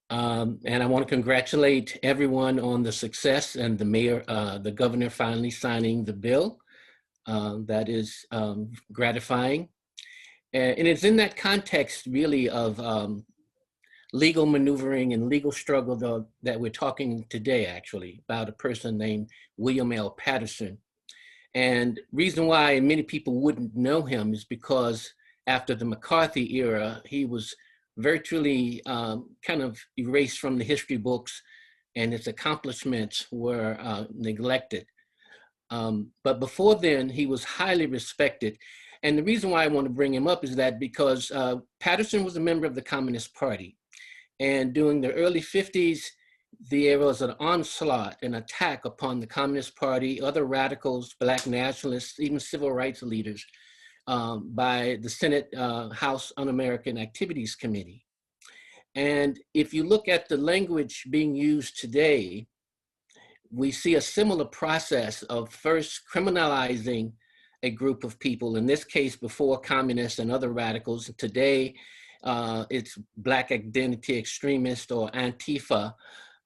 And I want to congratulate everyone on the success and the mayor, the governor finally signing the bill. That is gratifying. And it's in that context really of legal maneuvering and legal struggle that we're talking today actually about a person named William L. Patterson. And reason why many people wouldn't know him is because after the McCarthy era, he was virtually kind of erased from the history books and his accomplishments were neglected. But before then, he was highly respected. And the reason why I want to bring him up is that because Patterson was a member of the Communist Party. And during the early 50s, there was an onslaught, an attack upon the Communist Party, other radicals, Black nationalists, even civil rights leaders by the Senate House Un-American Activities Committee. And if you look at the language being used today, we see a similar process of first criminalizing a group of people, in this case, before communists and other radicals. Today, it's Black identity extremists or Antifa.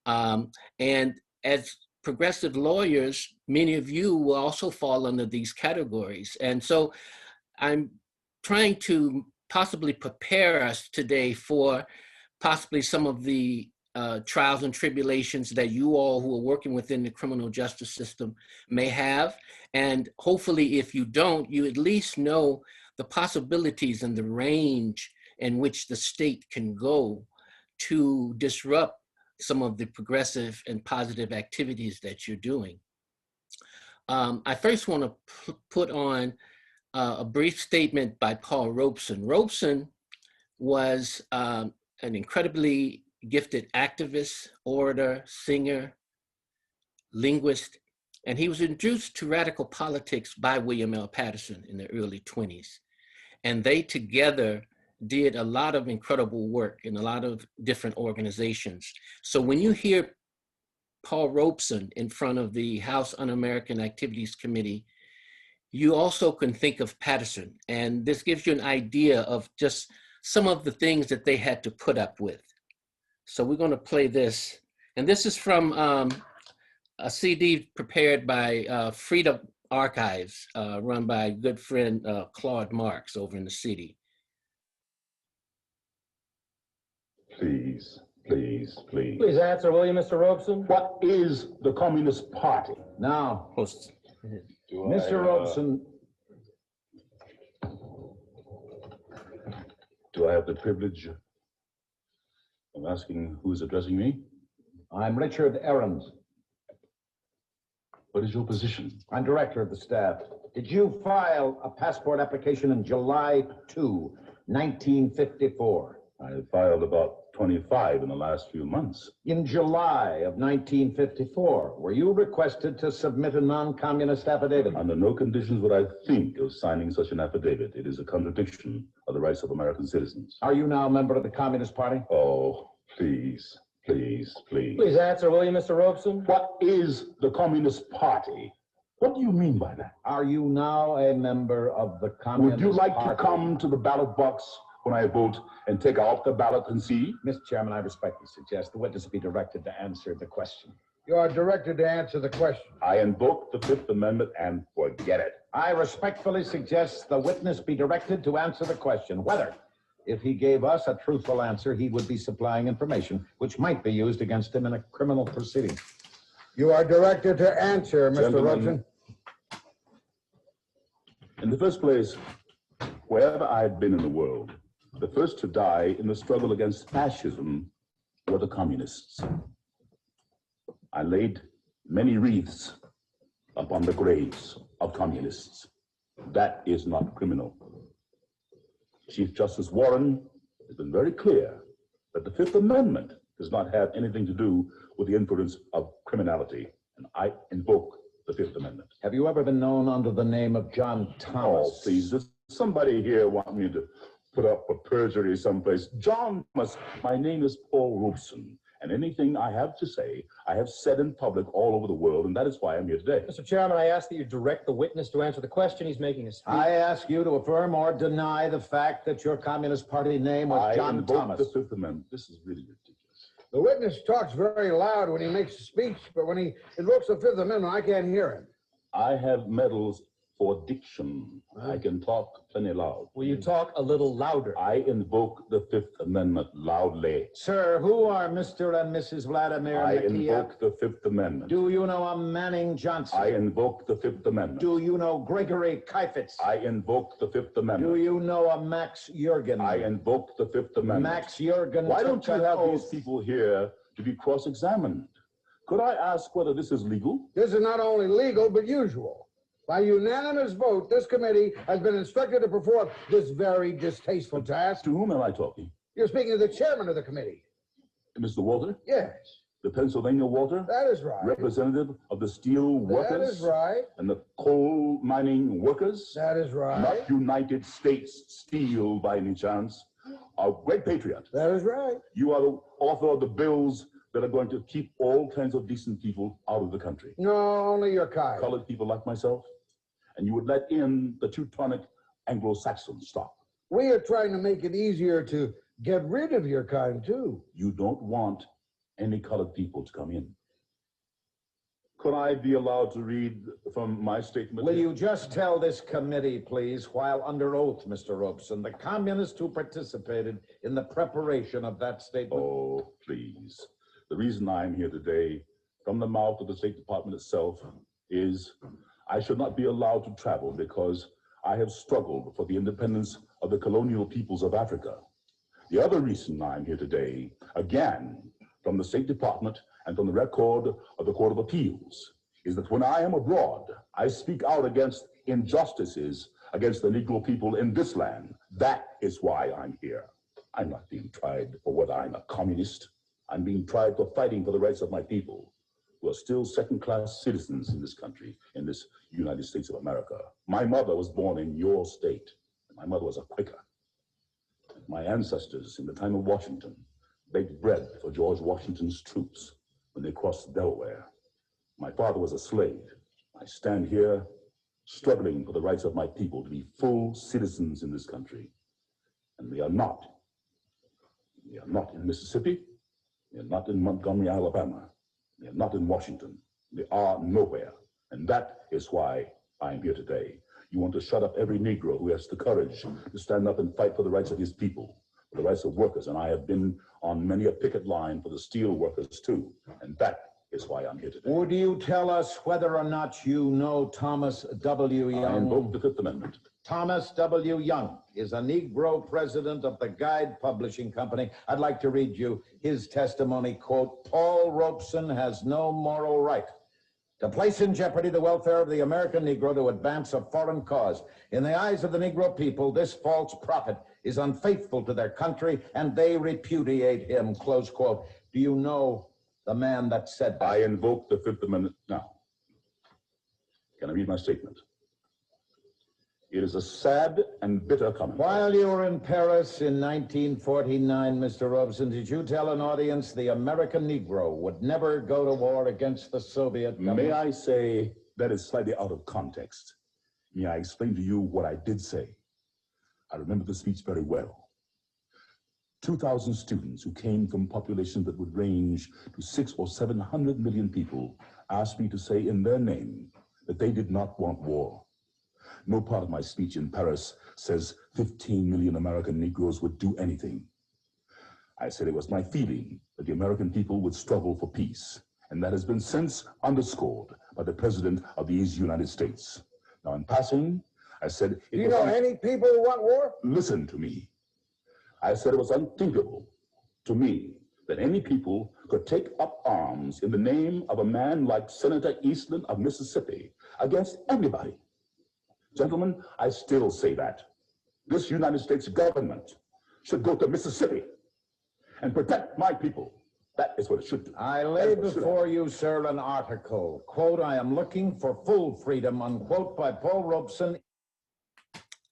And as progressive lawyers, many of you will also fall under these categories. And so I'm trying to possibly prepare us today for possibly some of the trials and tribulations that you all who are working within the criminal justice system may have. And hopefully if you don't, you at least know the possibilities and the range in which the state can go to disrupt some of the progressive and positive activities that you're doing. I first want to put on a brief statement by Paul Robeson. Robeson was an incredibly gifted activist, orator, singer, linguist, and he was introduced to radical politics by William L. Patterson in the early 20s. And they together did a lot of incredible work in a lot of different organizations. So when you hear Paul Robeson in front of the House Un-American Activities Committee, you also can think of Patterson. And this gives you an idea of just some of the things that they had to put up with. So we're going to play this. And this is from a CD prepared by Freedom Archives, run by a good friend, Claude Marks over in the city. Please, please, please. Please answer, will you, Mr. Robeson? What is the Communist Party? Now, Do Mr. Robeson. Do I have the privilege of asking who is addressing me? I'm Richard Ahrens. What is your position? I'm director of the staff. Did you file a passport application in July 2, 1954? I have filed about 25 in the last few months. In July of 1954, were you requested to submit a non-communist affidavit? Under no conditions would I think of signing such an affidavit. It is a contradiction of the rights of American citizens. Are you now a member of the Communist Party? Oh, please, please, please. Please answer, will you, Mr. Robeson? What is the Communist Party? What do you mean by that? Are you now a member of the Communist Party? Would you like to come to the ballot box when I vote and take off the ballot and see? Mr. Chairman, I respectfully suggest the witness be directed to answer the question. You are directed to answer the question. I invoke the Fifth Amendment and forget it. I respectfully suggest the witness be directed to answer the question whether, if he gave us a truthful answer, he would be supplying information which might be used against him in a criminal proceeding. You are directed to answer, Mr. Gentlemen, Robeson. In the first place, wherever I had been in the world, the first to die in the struggle against fascism were the communists. I laid many wreaths upon the graves of communists. That is not criminal. Chief Justice Warren has been very clear that the Fifth Amendment does not have anything to do with the influence of criminality, and I invoke the Fifth Amendment. Have you ever been known under the name of John Thomas? Oh, please, does somebody here want me to put up for perjury someplace? John Thomas, my name is Paul Robeson, And anything I have to say, I have said in public all over the world, and that is why I'm here today. Mr. Chairman, I ask that you direct the witness to answer the question. He's making a speech. I ask you to affirm or deny the fact that your Communist Party name was John invoke Thomas. the Fifth Amendment. This is really ridiculous. The witness talks very loud when he makes a speech, but when he invokes the Fifth Amendment, I can't hear him. I have medals for diction. I can talk plenty loud. Will you talk a little louder? I invoke the Fifth Amendment loudly. Sir, who are Mr. and Mrs. Vladimir I Makia? invoke the Fifth Amendment. Do you know a Manning Johnson? I invoke the Fifth Amendment. Do you know Gregory Kifetz? I invoke the Fifth Amendment. Do you know a Max Jurgen? I invoke the Fifth Amendment. Max Jurgen. Why don't you took have an these oath. people here to be cross-examined? Could I ask whether this is legal? This is not only legal, but usual. By unanimous vote, this committee has been instructed to perform this very distasteful task. To whom am I talking? You're speaking to the chairman of the committee. Mr. Walter? Yes, The Pennsylvania Walter? that is right. Representative of the steel workers? That is right. And the coal mining workers? That is right. Not United States Steel by any chance. A great patriot. That is right. You are the author of the bills that are going to keep all kinds of decent people out of the country. No, only your kind. Colored people like myself. And you would let in the Teutonic Anglo-Saxon stock. We are trying to make it easier to get rid of your kind, too. You don't want any colored people to come in. Could I be allowed to read from my statement? Will you just tell this committee, please, while under oath, Mr. Robeson, the communists who participated in the preparation of that statement? Oh, please. The reason I'm here today, from the mouth of the State Department itself, is I should not be allowed to travel because I have struggled for the independence of the colonial peoples of Africa. The other reason I'm here today, again, from the State Department and from the record of the Court of Appeals, is that when I am abroad, I speak out against injustices against the Negro people in this land. That is why I'm here. I'm not being tried for whether I'm a communist. I'm being tried for fighting for the rights of my people, who are still second-class citizens in this country, in this United States of America. My mother was born in your state, and my mother was a Quaker. My ancestors, in the time of Washington, baked bread for George Washington's troops when they crossed Delaware. My father was a slave. I stand here struggling for the rights of my people to be full citizens in this country. And we are not. We are not in Mississippi. We are not in Montgomery, Alabama. We are not in Washington. We are nowhere. And that is why I'm here today. You want to shut up every Negro who has the courage to stand up and fight for the rights of his people, for the rights of workers. And I have been on many a picket line for the steel workers too. And that is why I'm here today. Would you tell us whether or not you know Thomas W. Young? I invoke the Fifth Amendment. Thomas W. Young is a Negro president of the Guide Publishing Company. I'd like to read you his testimony, quote, Paul Robeson has no moral right to place in jeopardy the welfare of the American Negro to advance a foreign cause. In the eyes of the Negro people, this false prophet is unfaithful to their country, and they repudiate him, close quote. Do you know the man that said that? I invoke the Fifth Amendment now. Can I read my statement? It is a sad and bitter comment. While you were in Paris in 1949, Mr. Robeson, did you tell an audience the American Negro would never go to war against the Soviet government? May I say that is slightly out of context? May I explain to you what I did say? I remember the speech very well. 2,000 students who came from populations that would range to 600 or 700 million people asked me to say in their name that they did not want war. No part of my speech in Paris says 15 million American Negroes would do anything. I said it was my feeling that the American people would struggle for peace, and that has been since underscored by the President of these United States. Now, in passing, I said... Do you know any people who want war? Listen to me. I said it was unthinkable to me that any people could take up arms in the name of a man like Senator Eastland of Mississippi against anybody. Gentlemen, I still say that. This United States government should go to Mississippi and protect my people. That is what it should do. I lay before you, sir, an article, quote, I am looking for full freedom, unquote, by Paul Robeson.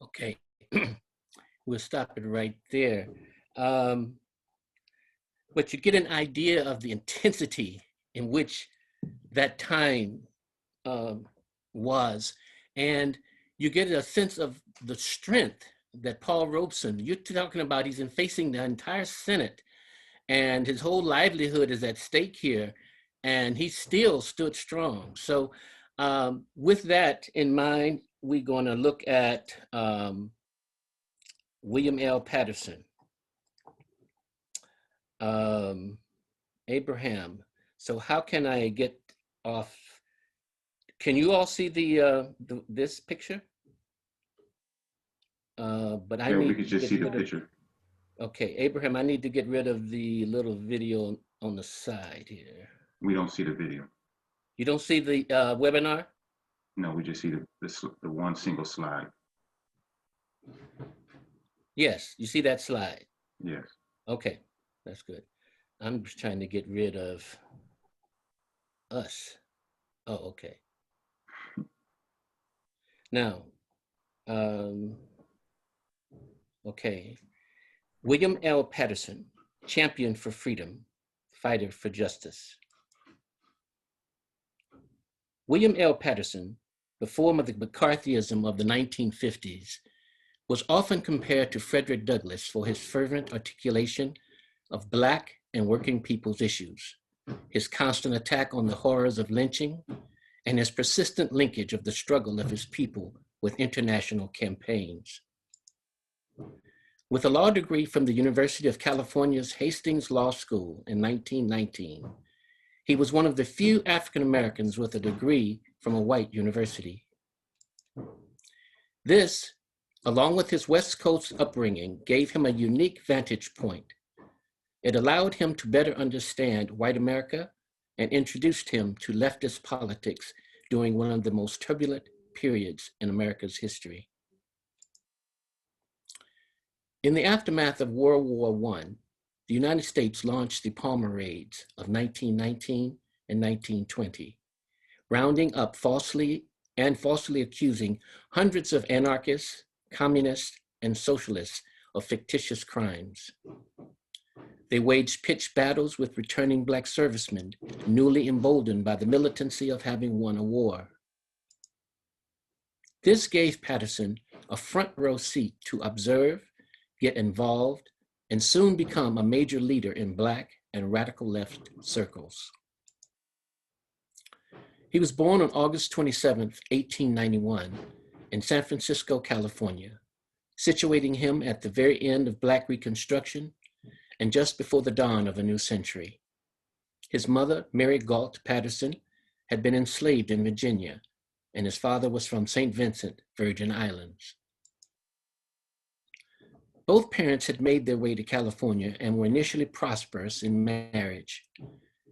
Okay, we'll stop it right there. but you get an idea of the intensity in which that time was, and you get a sense of the strength that Paul Robeson, you're talking about, he's facing the entire Senate, and his whole livelihood is at stake here, and he still stood strong. So with that in mind, we're going to look at William L. Patterson. Abraham. So how can I get off? Can you all see this picture? But I need we could just see the picture. Okay, Abraham, I need to get rid of the little video on the side here. We don't see the video. You don't see the webinar? No, we just see the one single slide. Yes, you see that slide? Yes. Okay, that's good. I'm just trying to get rid of us. Oh, okay. Now, okay. William L. Patterson, champion for freedom, fighter for justice. William L. Patterson, the form of the McCarthyism of the 1950s, was often compared to Frederick Douglass for his fervent articulation of Black and working people's issues, his constant attack on the horrors of lynching, and his persistent linkage of the struggle of his people with international campaigns. With a law degree from the University of California's Hastings Law School in 1919, he was one of the few African Americans with a degree from a white university. This, along with his West Coast upbringing, gave him a unique vantage point. It allowed him to better understand white America and introduced him to leftist politics during one of the most turbulent periods in America's history. In the aftermath of World War I, the United States launched the Palmer Raids of 1919 and 1920, rounding up falsely accusing hundreds of anarchists, communists, and socialists of fictitious crimes. They waged pitched battles with returning Black servicemen, newly emboldened by the militancy of having won a war. This gave Patterson a front row seat to observe, get involved, and soon become a major leader in Black and radical left circles. He was born on August 27, 1891, in San Francisco, California, situating him at the very end of Black Reconstruction and just before the dawn of a new century. His mother, Mary Galt Patterson, had been enslaved in Virginia, and his father was from St. Vincent, Virgin Islands. Both parents had made their way to California and were initially prosperous in marriage.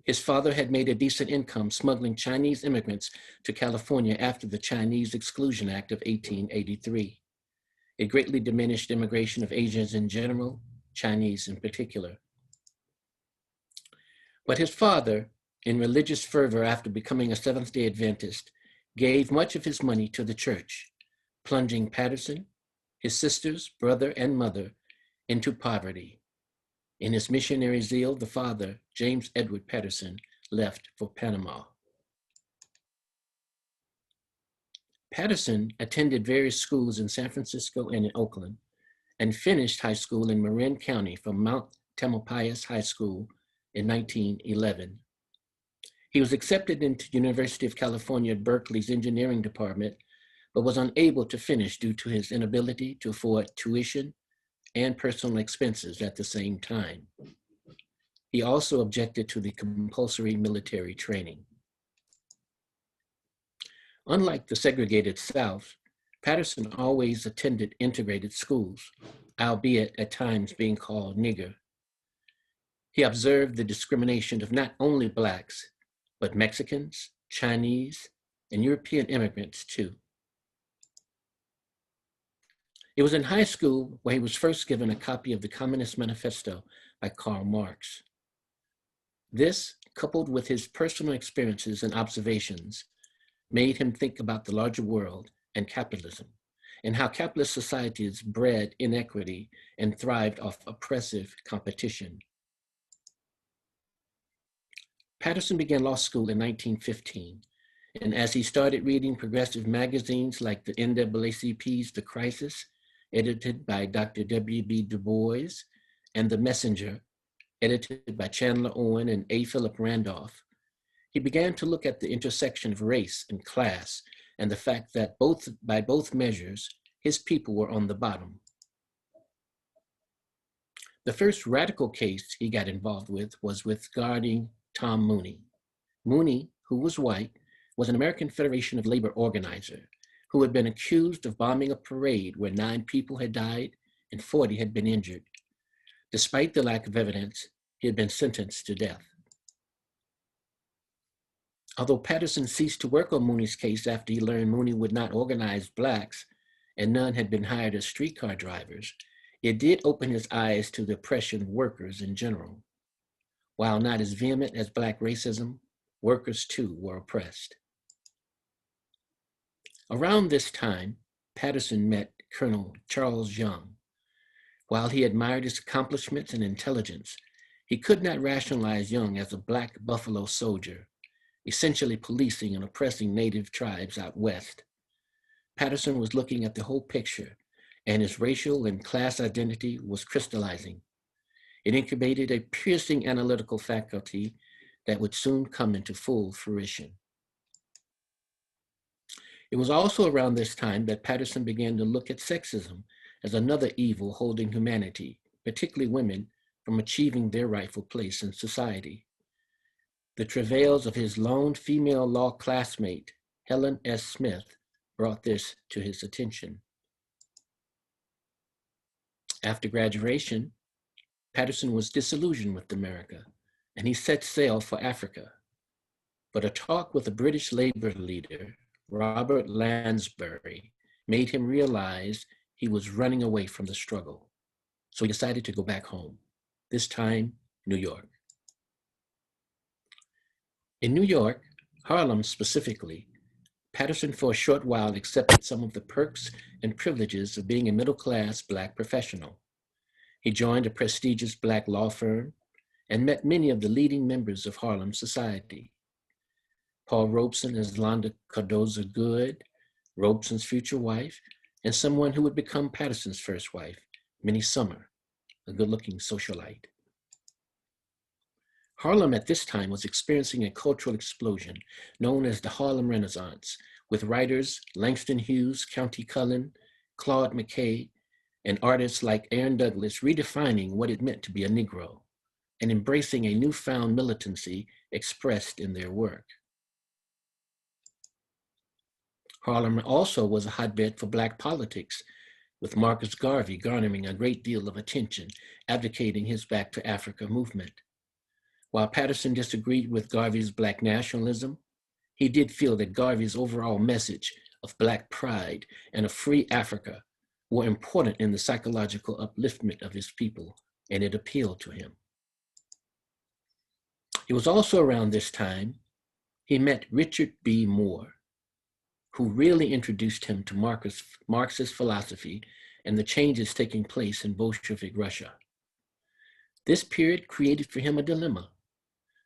His father had made a decent income smuggling Chinese immigrants to California after the Chinese Exclusion Act of 1883. It greatly diminished immigration of Asians in general, Chinese in particular. But his father, in religious fervor after becoming a Seventh-day Adventist, gave much of his money to the church, plunging Patterson, his sisters, brother, and mother into poverty. In his missionary zeal, the father, James Edward Patterson, left for Panama. Patterson attended various schools in San Francisco and in Oakland, and finished high school in Marin County from Mount Tamalpais High School in 1911. He was accepted into University of California at Berkeley's engineering department, but was unable to finish due to his inability to afford tuition and personal expenses at the same time. He also objected to the compulsory military training. Unlike the segregated South, Patterson always attended integrated schools, albeit at times being called nigger. He observed the discrimination of not only Blacks, but Mexicans, Chinese, and European immigrants too. It was in high school where he was first given a copy of the Communist Manifesto by Karl Marx. This, coupled with his personal experiences and observations, made him think about the larger world and capitalism, and how capitalist societies bred inequity and thrived off oppressive competition. Patterson began law school in 1915, and as he started reading progressive magazines like the NAACP's The Crisis, edited by Dr. W.B. Du Bois, and The Messenger, edited by Chandler Owen and A. Philip Randolph, he began to look at the intersection of race and class and the fact that by both measures, his people were on the bottom. The first radical case he got involved with was regarding Tom Mooney. Mooney, who was white, was an American Federation of Labor organizer who had been accused of bombing a parade where 9 people had died and 40 had been injured. Despite the lack of evidence, he had been sentenced to death. Although Patterson ceased to work on Mooney's case after he learned Mooney would not organize Blacks and none had been hired as streetcar drivers, it did open his eyes to the oppression of workers in general. While not as vehement as Black racism, workers too were oppressed. Around this time, Patterson met Colonel Charles Young. While he admired his accomplishments and intelligence, he could not rationalize Young as a Black Buffalo soldier, essentially policing and oppressing native tribes out west. Patterson was looking at the whole picture, and his racial and class identity was crystallizing. It incubated a piercing analytical faculty that would soon come into full fruition. It was also around this time that Patterson began to look at sexism as another evil holding humanity, particularly women, from achieving their rightful place in society. The travails of his lone female law classmate, Helen S. Smith, brought this to his attention. After graduation, Patterson was disillusioned with America, and he set sail for Africa. But a talk with a British labor leader, Robert Lansbury, made him realize he was running away from the struggle. So he decided to go back home, this time, New York. In New York, Harlem specifically, Patterson for a short while accepted some of the perks and privileges of being a middle-class Black professional. He joined a prestigious Black law firm and met many of the leading members of Harlem society. Paul Robeson as Londa Cardoza Good, Robeson's future wife, and someone who would become Patterson's first wife, Minnie Summer, a good-looking socialite. Harlem at this time was experiencing a cultural explosion known as the Harlem Renaissance, with writers Langston Hughes, Countee Cullen, Claude McKay, and artists like Aaron Douglas redefining what it meant to be a Negro and embracing a newfound militancy expressed in their work. Harlem also was a hotbed for Black politics, with Marcus Garvey garnering a great deal of attention, advocating his Back to Africa movement. While Patterson disagreed with Garvey's Black nationalism, he did feel that Garvey's overall message of Black pride and a free Africa were important in the psychological upliftment of his people, and it appealed to him. It was also around this time he met Richard B. Moore, who really introduced him to Marxist philosophy and the changes taking place in Bolshevik Russia. This period created for him a dilemma: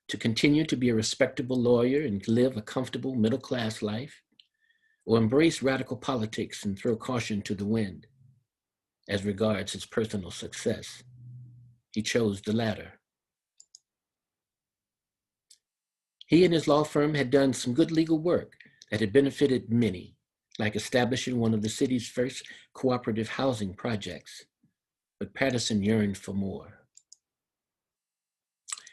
to continue to be a respectable lawyer and live a comfortable middle-class life, or embrace radical politics and throw caution to the wind. As regards his personal success, he chose the latter. He and his law firm had done some good legal work that had benefited many, like establishing one of the city's first cooperative housing projects. But Patterson yearned for more.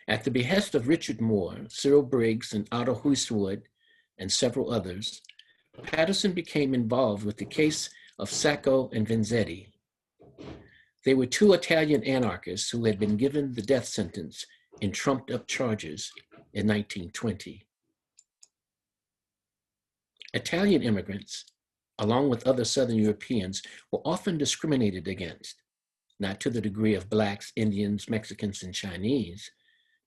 At the behest of Richard Moore, Cyril Briggs, and Otto Huiswood, and several others, Patterson became involved with the case of Sacco and Vanzetti. They were 2 Italian anarchists who had been given the death sentence in trumped-up charges in 1920. Italian immigrants, along with other Southern Europeans, were often discriminated against, not to the degree of Blacks, Indians, Mexicans, and Chinese,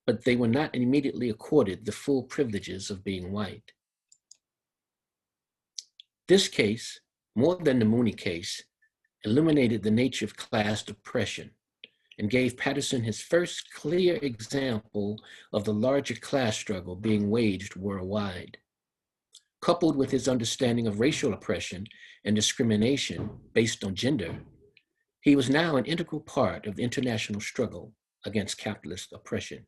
but they were not immediately accorded the full privileges of being white. This case, more than the Mooney case, illuminated the nature of class oppression and gave Patterson his first clear example of the larger class struggle being waged worldwide. Coupled with his understanding of racial oppression and discrimination based on gender, he was now an integral part of the international struggle against capitalist oppression.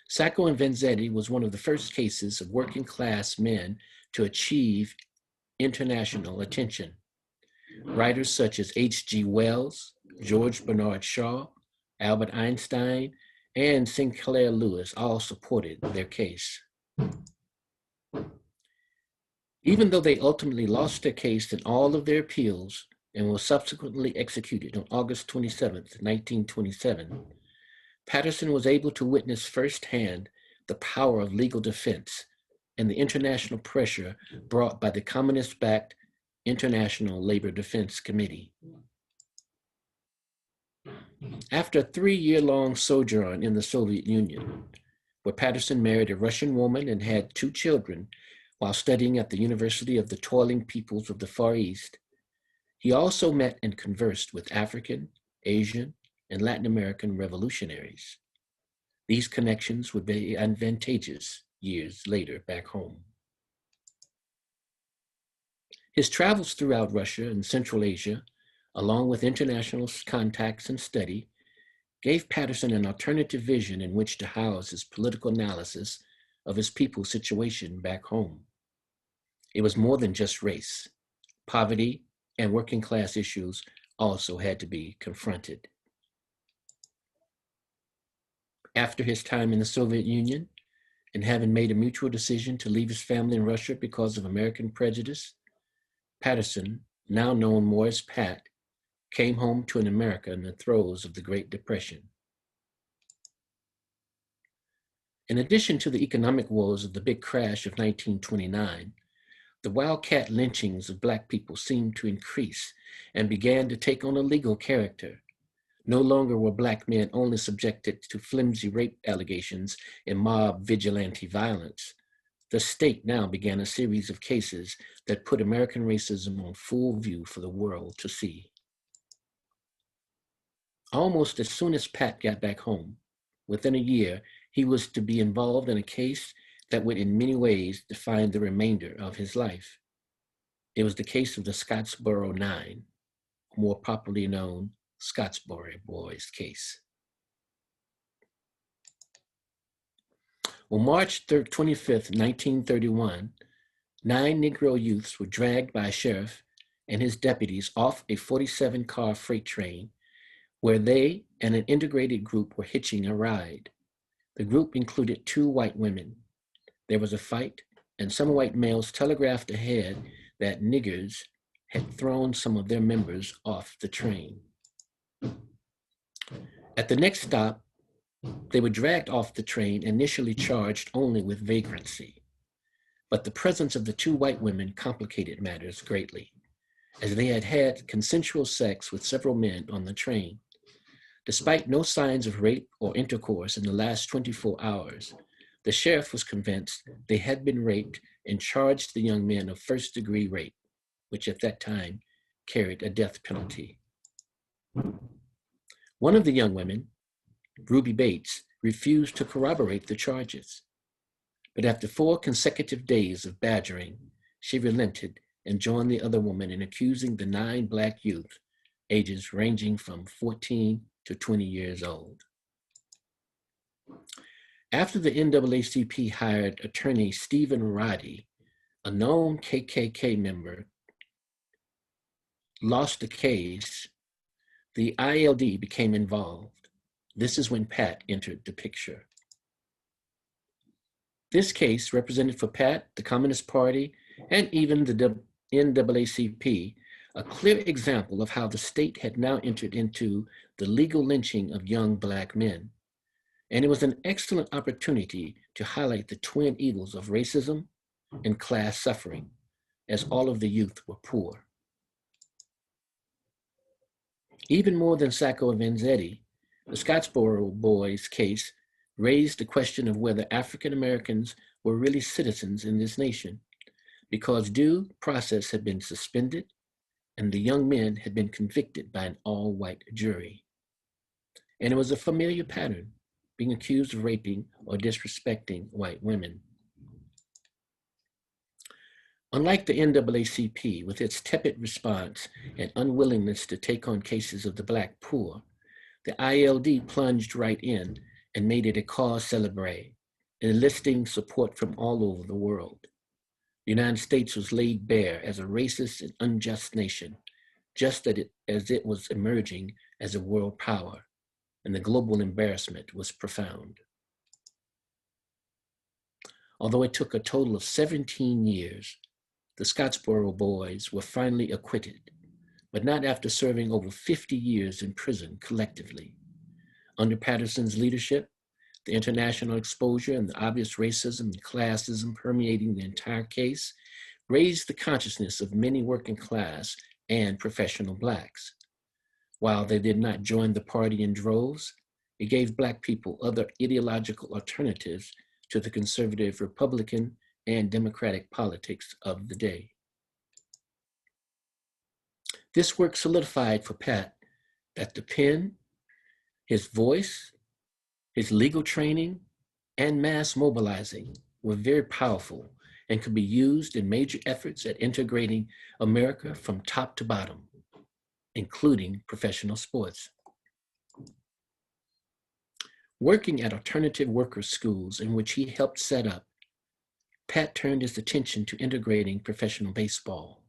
Sacco and Vanzetti was one of the first cases of working class men to achieve international attention. Writers such as H.G. Wells, George Bernard Shaw, Albert Einstein, and Sinclair Lewis all supported their case. Even though they ultimately lost their case in all of their appeals and were subsequently executed on August 27, 1927, Patterson was able to witness firsthand the power of legal defense and the international pressure brought by the communist-backed International Labor Defense Committee. After a 3-year-long sojourn in the Soviet Union, where Patterson married a Russian woman and had 2 children while studying at the University of the Toiling Peoples of the Far East, he also met and conversed with African, Asian, and Latin American revolutionaries. These connections would be advantageous years later back home. His travels throughout Russia and Central Asia, along with international contacts and study, gave Patterson an alternative vision in which to house his political analysis of his people's situation back home. It was more than just race. Poverty and working class issues also had to be confronted. After his time in the Soviet Union, and having made a mutual decision to leave his family in Russia because of American prejudice, Patterson, now known more as Pat, came home to an America in the throes of the Great Depression. In addition to the economic woes of the big crash of 1929, the wildcat lynchings of Black people seemed to increase and began to take on a legal character. No longer were Black men only subjected to flimsy rape allegations and mob vigilante violence. The state now began a series of cases that put American racism on full view for the world to see. Almost as soon as Pat got back home, within a year, he was to be involved in a case that would in many ways define the remainder of his life. It was the case of the Scottsboro 9, more popularly known Scottsboro Boys case. On March 25th, 1931, 9 Negro youths were dragged by a sheriff and his deputies off a 47-car freight train where they and an integrated group were hitching a ride. The group included 2 white women. There was a fight, and some white males telegraphed ahead that niggers had thrown some of their members off the train. At the next stop, they were dragged off the train, initially charged only with vagrancy. But the presence of the 2 white women complicated matters greatly, as they had had consensual sex with several men on the train. Despite no signs of rape or intercourse in the last 24 hours, the sheriff was convinced they had been raped and charged the young men of first-degree rape, which at that time carried a death penalty. One of the young women, Ruby Bates, refused to corroborate the charges. But after 4 consecutive days of badgering, she relented and joined the other woman in accusing the 9 Black youth, ages ranging from 14 to 20 years old. After the NAACP hired attorney Stephen Roddy, a known KKK member, lost the case, the ILD became involved. This is when Pat entered the picture. This case represented for Pat, the Communist Party, and even the NAACP, a clear example of how the state had now entered into the legal lynching of young Black men. And it was an excellent opportunity to highlight the twin evils of racism and class suffering, as all of the youth were poor. Even more than Sacco and Vanzetti, the Scottsboro Boys case raised the question of whether African Americans were really citizens in this nation, because due process had been suspended and the young men had been convicted by an all-white jury. And it was a familiar pattern, being accused of raping or disrespecting white women. Unlike the NAACP, with its tepid response and unwillingness to take on cases of the Black poor, the ILD plunged right in and made it a cause célèbre, enlisting support from all over the world. The United States was laid bare as a racist and unjust nation, just as it was emerging as a world power, and the global embarrassment was profound. Although it took a total of 17 years, the Scottsboro boys were finally acquitted, but not after serving over 50 years in prison collectively. Under Patterson's leadership, the international exposure and the obvious racism and classism permeating the entire case raised the consciousness of many working class and professional Blacks. While they did not join the party in droves, it gave Black people other ideological alternatives to the conservative Republican and Democratic politics of the day. This work solidified for Pat that the pen, his voice, his legal training, and mass mobilizing were very powerful and could be used in major efforts at integrating America from top to bottom, including professional sports. Working at alternative worker schools in which he helped set up, Pat turned his attention to integrating professional baseball.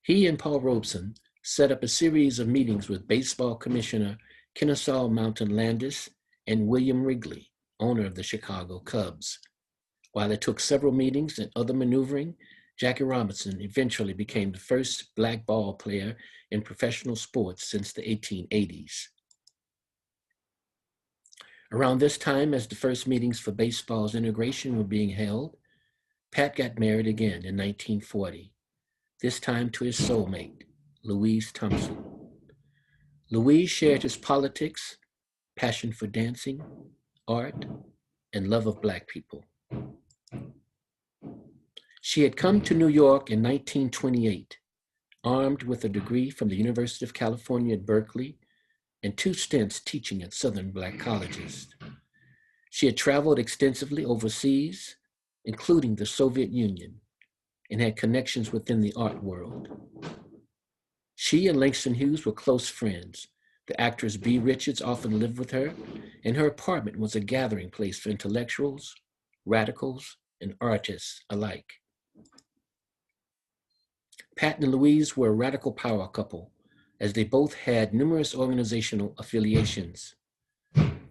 He and Paul Robeson set up a series of meetings with baseball commissioner Kennesaw Mountain Landis and William Wrigley, owner of the Chicago Cubs. While it took several meetings and other maneuvering, Jackie Robinson eventually became the first Black ball player in professional sports since the 1880s. Around this time, as the first meetings for baseball's integration were being held, Pat got married again in 1940, this time to his soulmate, Louise Thompson. Louise shared his politics, passion for dancing, art, and love of Black people. She had come to New York in 1928, armed with a degree from the University of California at Berkeley and 2 stints teaching at Southern Black colleges. She had traveled extensively overseas, including the Soviet Union, and had connections within the art world. She and Langston Hughes were close friends. The actress Bea Richards often lived with her, and her apartment was a gathering place for intellectuals, radicals, and artists alike. Pat and Louise were a radical power couple, as they both had numerous organizational affiliations.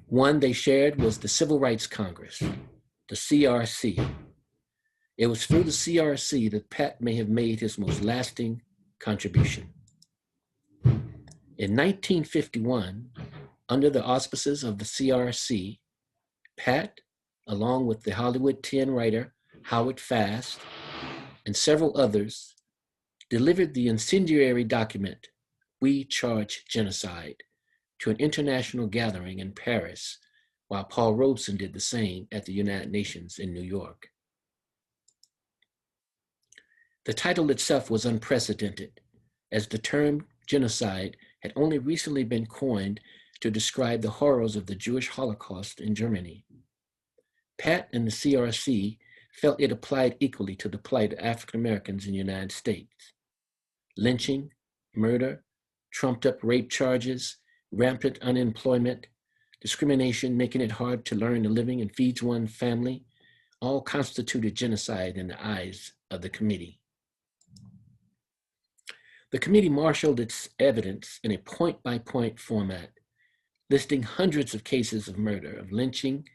One they shared was the Civil Rights Congress, the CRC. It was through the CRC that Pat may have made his most lasting contribution. In 1951, under the auspices of the CRC, Pat, along with the Hollywood 10 writer Howard Fast and several others, delivered the incendiary document, We Charge Genocide, to an international gathering in Paris, while Paul Robeson did the same at the United Nations in New York. The title itself was unprecedented, as the term genocide had only recently been coined to describe the horrors of the Jewish Holocaust in Germany. Pat and the CRC felt it applied equally to the plight of African Americans in the United States. Lynching, murder, trumped-up rape charges, rampant unemployment, discrimination making it hard to earn a living and feed one's family, all constituted genocide in the eyes of the committee. The committee marshaled its evidence in a point-by-point format, listing hundreds of cases of murder, of lynching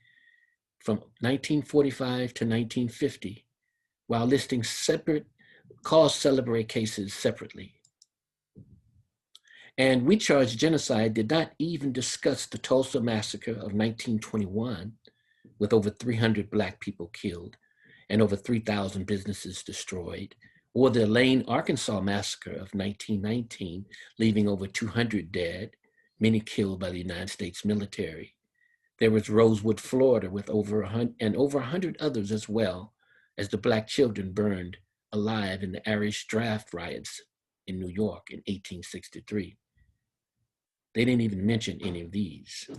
from 1945 to 1950, while listing separate cause célèbre cases separately. And We Charge Genocide did not even discuss the Tulsa Massacre of 1921, with over 300 Black people killed and over 3,000 businesses destroyed, or the Elaine, Arkansas Massacre of 1919, leaving over 200 dead, many killed by the United States military. There was Rosewood, Florida, with over 100 others as well, as the Black children burned alive in the Irish draft riots in New York in 1863. They didn't even mention any of these.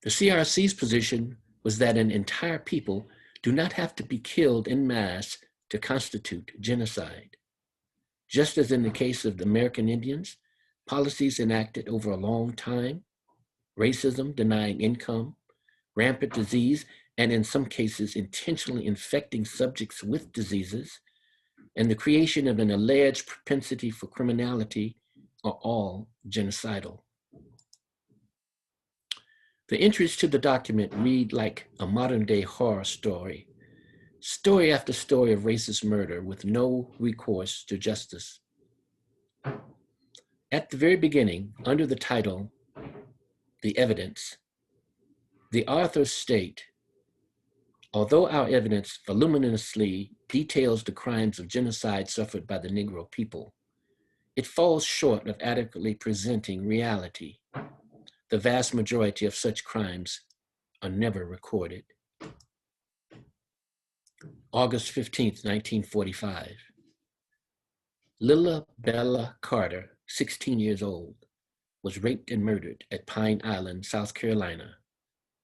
The CRC's position was that an entire people do not have to be killed en masse to constitute genocide. Just as in the case of the American Indians, policies enacted over a long time, racism, denying income, rampant disease, and in some cases intentionally infecting subjects with diseases, and the creation of an alleged propensity for criminality are all genocidal. The entries to the document read like a modern-day horror story, story after story of racist murder with no recourse to justice. At the very beginning, under the title, The Evidence, the authors state, although our evidence voluminously details the crimes of genocide suffered by the Negro people, it falls short of adequately presenting reality. The vast majority of such crimes are never recorded. August 15th, 1945. Lilla Bella Carter, 16 years old, was raped and murdered at Pine Island, South Carolina,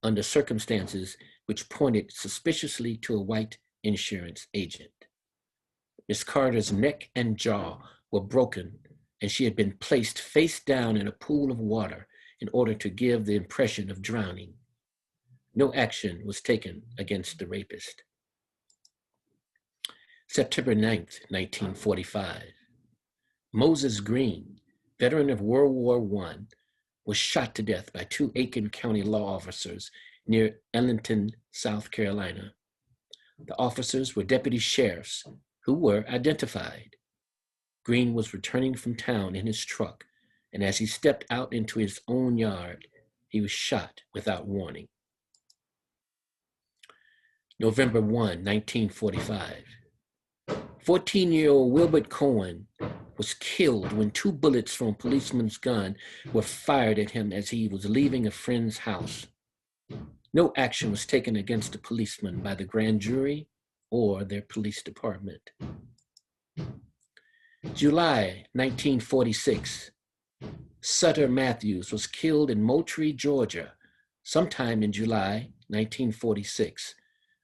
under circumstances which pointed suspiciously to a white insurance agent. Miss Carter's neck and jaw were broken, and she had been placed face down in a pool of water in order to give the impression of drowning. No action was taken against the rapist. September 9th, 1945. Moses Green, veteran of World War I, was shot to death by 2 Aiken County law officers near Ellington, South Carolina. The officers were deputy sheriffs who were identified. Green was returning from town in his truck, and as he stepped out into his own yard, he was shot without warning. November 1, 1945. 14-year-old Wilbert Cohen was killed when 2 bullets from a policeman's gun were fired at him as he was leaving a friend's house. No action was taken against the policeman by the grand jury or their police department. July 1946. Sutter Matthews was killed in Moultrie, Georgia, sometime in July 1946,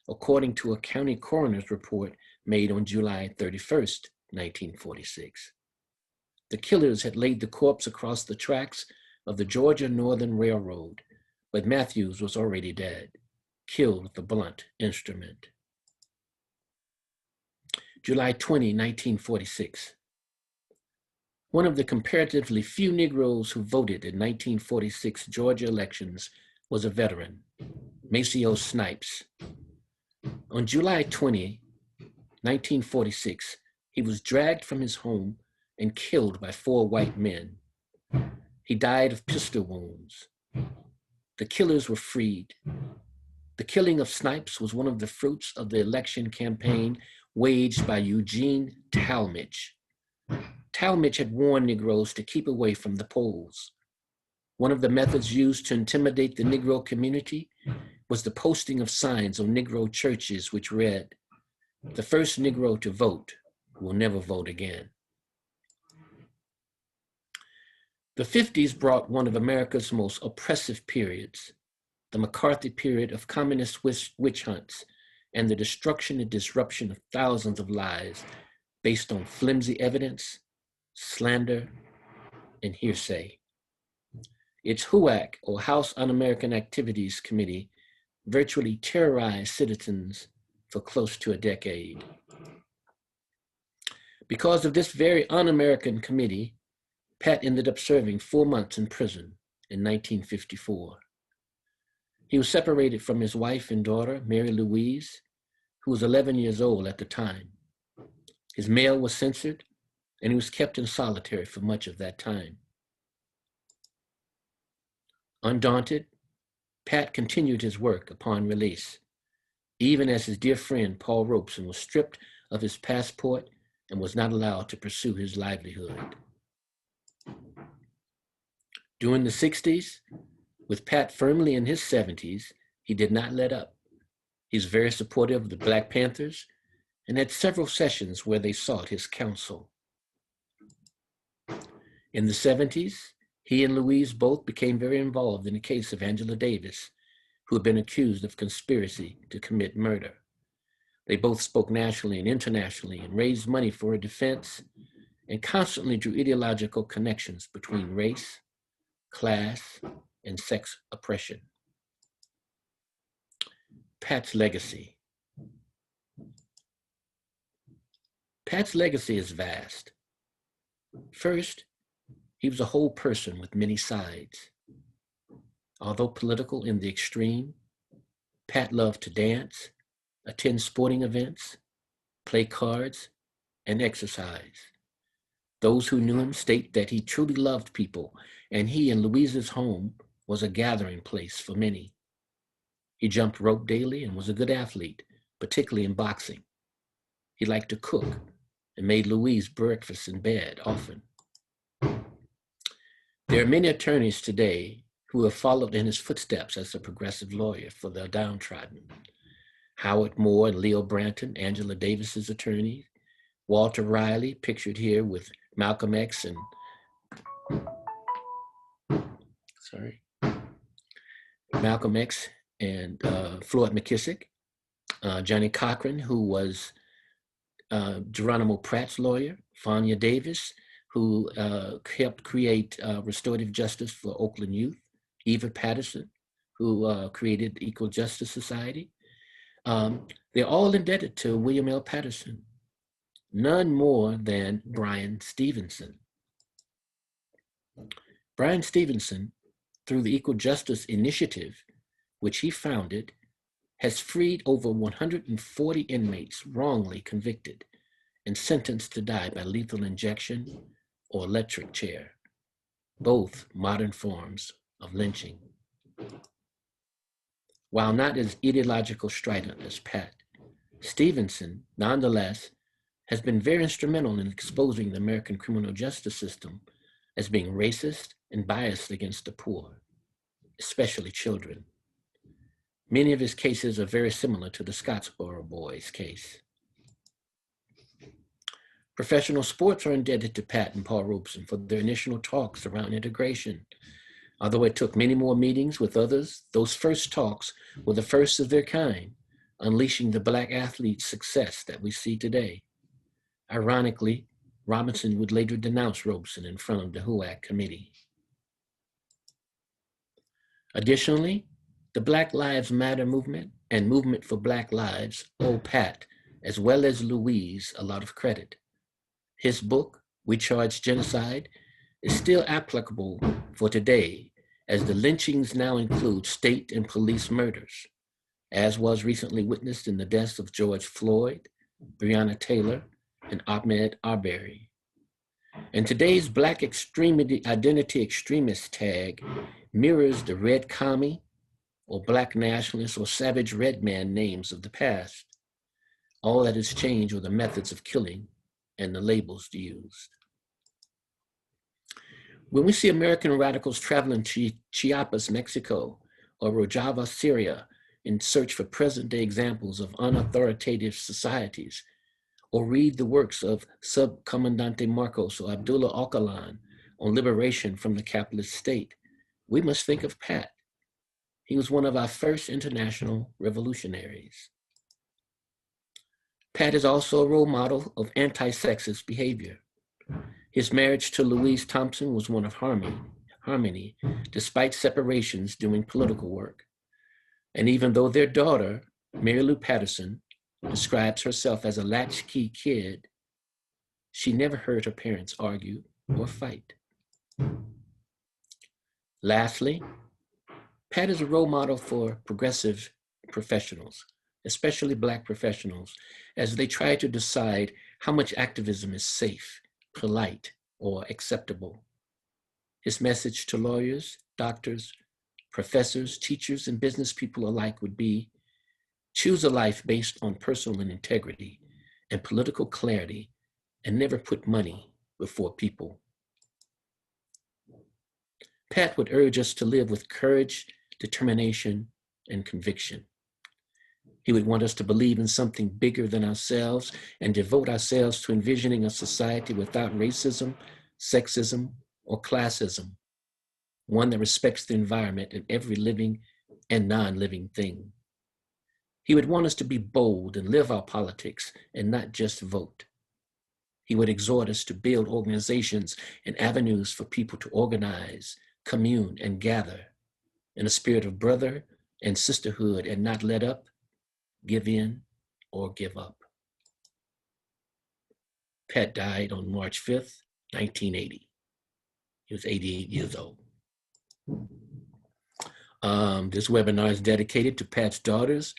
according to a county coroner's report made on July 31st, 1946. The killers had laid the corpse across the tracks of the Georgia Northern Railroad, but Matthews was already dead, killed with a blunt instrument. July 20, 1946. One of the comparatively few Negroes who voted in 1946 Georgia elections was a veteran, Maceo Snipes. On July 20, 1946, he was dragged from his home and killed by 4 white men. He died of pistol wounds. The killers were freed. The killing of Snipes was one of the fruits of the election campaign waged by Eugene Talmadge. Talmadge had warned Negroes to keep away from the polls. One of the methods used to intimidate the Negro community was the posting of signs on Negro churches which read, "The first Negro to vote will never vote again." The 50s brought one of America's most oppressive periods, the McCarthy period of communist witch hunts and the destruction and disruption of thousands of lives based on flimsy evidence, slander, and hearsay. Its HUAC, or House Un-American Activities Committee, virtually terrorized citizens for close to a decade. Because of this very un-American committee, Pat ended up serving 4 months in prison in 1954. He was separated from his wife and daughter, Mary Louise, who was 11 years old at the time. His mail was censored, and he was kept in solitary for much of that time. Undaunted, Pat continued his work upon release, even as his dear friend Paul Robeson was stripped of his passport and was not allowed to pursue his livelihood. During the 60s, with Pat firmly in his 70s, he did not let up. He was very supportive of the Black Panthers and had several sessions where they sought his counsel. In the 70s, he and Louise both became very involved in the case of Angela Davis, who had been accused of conspiracy to commit murder. They both spoke nationally and internationally and raised money for her defense and constantly drew ideological connections between race, class, and sex oppression. Pat's legacy. Pat's legacy is vast. First, he was a whole person with many sides. Although political in the extreme, Pat loved to dance, attend sporting events, play cards, and exercise. Those who knew him state that he truly loved people, and he and Louise's home was a gathering place for many. He jumped rope daily and was a good athlete, particularly in boxing. He liked to cook and made Louise breakfast in bed often. There are many attorneys today who have followed in his footsteps as a progressive lawyer for the downtrodden. Howard Moore and Leo Branton, Angela Davis's attorneys, Walter Riley, pictured here with Malcolm X and Floyd McKissick, Johnny Cochran, who was Geronimo Pratt's lawyer, Fania Davis, who helped create restorative justice for Oakland youth, Eva Patterson, who created the Equal Justice Society. They're all indebted to William L. Patterson, none more than Bryan Stevenson. Bryan Stevenson, through the Equal Justice Initiative, which he founded, has freed over 140 inmates wrongly convicted and sentenced to die by lethal injection or electric chair, both modern forms of lynching. While not as ideological strident as Pat, Stevenson, nonetheless, has been very instrumental in exposing the American criminal justice system as being racist and biased against the poor, especially children. Many of his cases are very similar to the Scottsboro boys' case. Professional sports are indebted to Pat and Paul Robeson for their initial talks around integration. Although it took many more meetings with others, those first talks were the first of their kind, unleashing the Black athlete's success that we see today. Ironically, Robinson would later denounce Robeson in front of the HUAC committee. Additionally, the Black Lives Matter movement and Movement for Black Lives owe Pat, as well as Louise, a lot of credit. His book, We Charge Genocide, is still applicable for today, as the lynchings now include state and police murders, as was recently witnessed in the deaths of George Floyd, Breonna Taylor, and Ahmaud Arbery. And today's Black identity extremist tag mirrors the red commie or Black nationalist or savage red man names of the past. All that has changed are the methods of killing and the labels used. When we see American radicals traveling to Chiapas, Mexico, or Rojava, Syria, in search for present-day examples of unauthoritative societies, or read the works of Subcomandante Marcos or Abdullah Öcalan on liberation from the capitalist state, we must think of Pat. He was one of our first international revolutionaries. Pat is also a role model of anti-sexist behavior. His marriage to Louise Thompson was one of harmony, despite separations doing political work. And even though their daughter, Mary Lou Patterson, describes herself as a latchkey kid, she never heard her parents argue or fight. Lastly, Pat is a role model for progressive professionals, especially Black professionals, as they try to decide how much activism is safe, polite, or acceptable. His message to lawyers, doctors, professors, teachers, and business people alike would be, choose a life based on personal integrity and political clarity, and never put money before people. Pat would urge us to live with courage, determination, and conviction. He would want us to believe in something bigger than ourselves and devote ourselves to envisioning a society without racism, sexism, or classism, one that respects the environment and every living and non-living thing. He would want us to be bold and live our politics and not just vote. He would exhort us to build organizations and avenues for people to organize, commune, and gather in a spirit of brother and sisterhood and not let up, give in, or give up. Pat died on March 5th, 1980. He was 88 years old. This webinar is dedicated to Pat's daughters,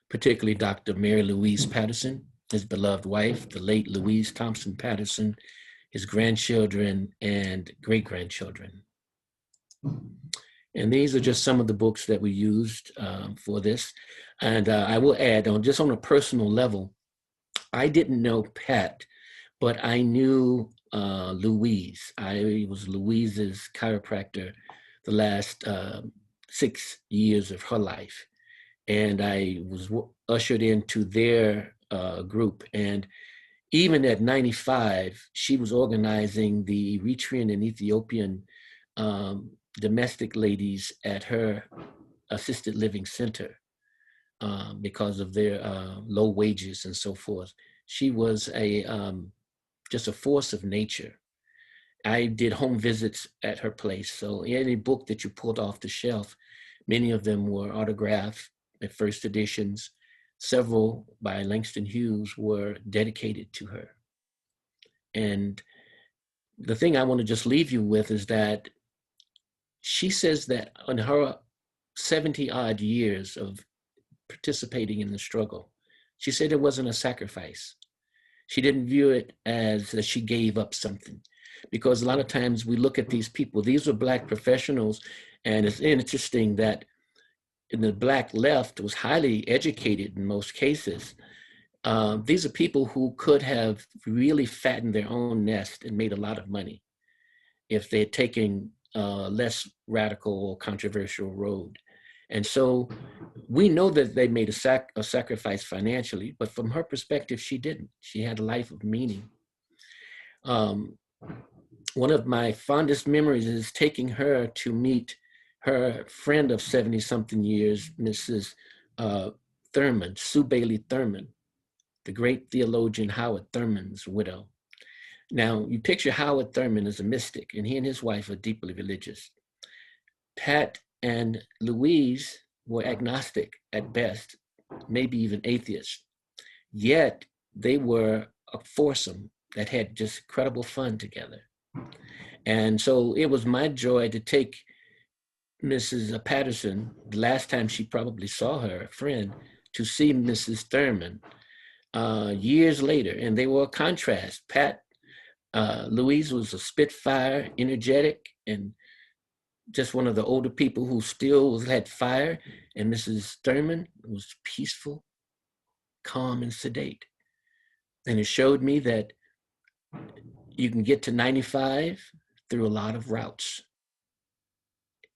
particularly Dr. Mary Louise Patterson, his beloved wife, the late Louise Thompson Patterson, his grandchildren and great-grandchildren. And these are just some of the books that we used for this. And I will add, just on a personal level, I didn't know Pat, but I knew Louise. I was Louise's chiropractor the last 6 years of her life. And I was ushered into their group. And even at 95, she was organizing the Eritrean and Ethiopian domestic ladies at her assisted living center because of their low wages and so forth. She was just a force of nature. I did home visits at her place. So any book that you pulled off the shelf, many of them were autographed at first editions. Several by Langston Hughes were dedicated to her. And the thing I want to just leave you with is that she says that in her 70 odd years of participating in the struggle, she said it wasn't a sacrifice. She didn't view it as that she gave up something, because a lot of times we look at these people, these are Black professionals, and it's interesting that in the Black left was highly educated in most cases. These are people who could have really fattened their own nest and made a lot of money if they had taken a less radical or controversial road. And so we know that they made a sacrifice financially, but from her perspective, she didn't. She had a life of meaning. One of my fondest memories is taking her to meet her friend of 70-something years, Mrs. Thurman, Sue Bailey Thurman, the great theologian Howard Thurman's widow. Now, you picture Howard Thurman as a mystic, and he and his wife are deeply religious. Pat and Louise were agnostic at best, maybe even atheists. Yet they were a foursome that had just incredible fun together. And so it was my joy to take Mrs. Patterson, the last time she probably saw her friend, to see Mrs. Thurman years later, and they were a contrast. Louise was a spitfire, energetic, and just one of the older people who still had fire, and Mrs. Thurman was peaceful, calm, and sedate. And it showed me that you can get to 95 through a lot of routes.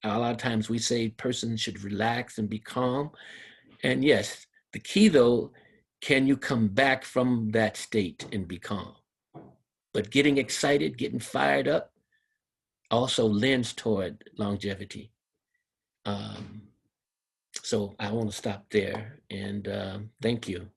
A lot of times we say persons should relax and be calm. And yes, the key though, can you come back from that state and be calm? But getting excited, getting fired up also lends toward longevity. So I want to stop there and thank you.